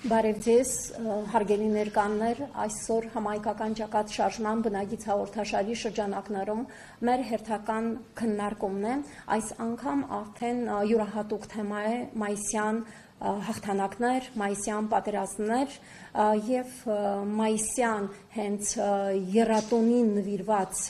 Բարև ձեզ, հարգելի ներկաններ, այսօր համայնքական ճակատ շարժման բնագիծ հաղորդաշարի շրջանակներում մեր հերթական քննարկումն է, այս անգամ արդեն յուրահատուկ թեմա է մայիսյան հաղթանակներ, մայիսյան պատերազմներ եւ մայիսյան հենց եռատոնին նվիրված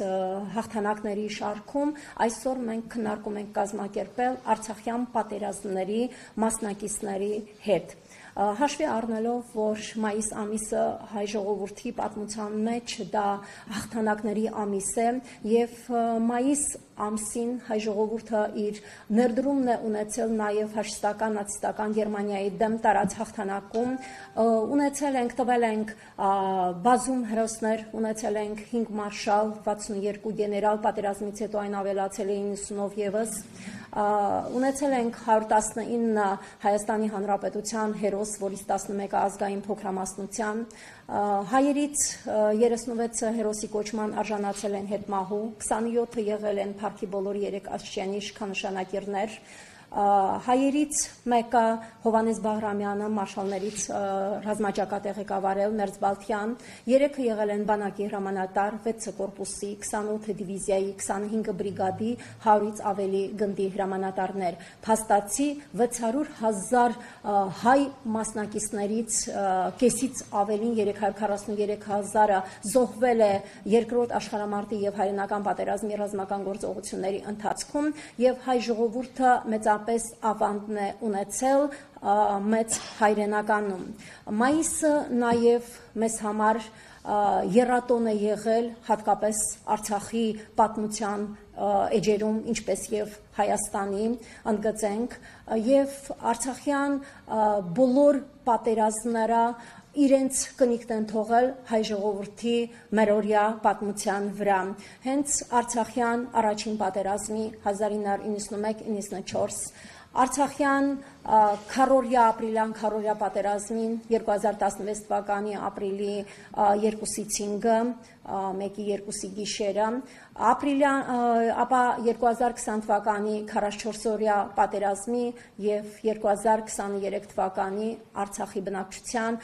հաղթանակների շարքում այսօր մենք քննարկում ենք կազմակերպել Արցախյան պատերազմների մասնակիցների հետ։ Հաշվի առնելով, որ մայիս ամիսը հայ ժողովրդի պատմության մեջ դա հաղթանակների ամիս է եւ մայիս ամսին հայ ժողովուրդը իր ներդրումն է ունեցել նաեւ ֆաշիստական նացիստական Գերմանիայի դեմ տարած հաղթանակում, ունեցել ենք, տվել ենք բազում հերոսներ, ունեցել ենք 5 մարշալ, 62 գեներալ, պատերազմից հետո այն ավելացել է 90-ով եւս, ունեցել ենք 119 Հայաստանի Հանրապետության հերոս, որից 11-ը ազգային փոքրամասնության, հայերից 36-ը հերոսի կոչման արժանացել են հետմահու, 27-ը եղել են Փարքի բոլոր 3 աստիճանի իշխանանշանակիրներ, հայերից մեկը Հովանես Բաղրամյանը մարշալներից ռազմաճակատ է ղեկավարել Մերձբալթյան, 3-ը եղել են բանակի հրամանատար, 6 կորպուսի, 28 դիվիզիայի, 25 բրիգադի, 100-ից ավելի գնդի հրամանատարներ, փաստացի 600,000 հայ մասնակիցներից կեսից ավելին 343,000-ը զոհվել է երկրորդ աշխարհամարտի եւ հայրենական պատերազմի ռազմական գործողությունների ընթացքում եւ հայ ժողովուրդը մեծապես ավանդն է ունեցել մեծ հայրենականում։ Մայիսը նաև մեզ համար եռատոն է եղել հատկապես Արցախի պատմության էջերում, ինչպես եւ Հայաստանի, ընդգծենք, եւ արցախյան բոլոր պատերազմները իրենց կնիքն են թողել հայ ժողովրդի մերօրյա պատմության վրա։ Հենց Արցախյան առաջին պատերազմի 1991-94 Արցախյան ապրիլյան քառորյա պատերազմին 2016 թվականի ապրիլի 2-ից 5-ը, 1-2 գիշերը, ապա 2020 թվականի 44-օրյա պատերազմի եւ 2023 թվականի Արցախի բնակչության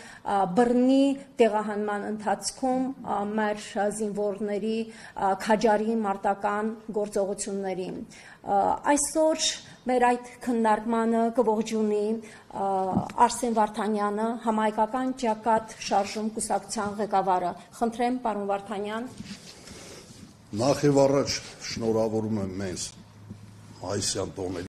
բռնի տեղահանման ընթացքում մեր զինվորների քաջարի մարտական գործողությունների։ Այսօր մեր այդ քննարկմանը կողջունի Արսեն Վարդանյանը, համայնքական ճակատ շարժում կուսակցության ղեկավարը։ Խնդրեմ, պարոն Վարդանյան։ Նախ եւ առաջ շնորհավորում եմ մեզ մայիսյան տոների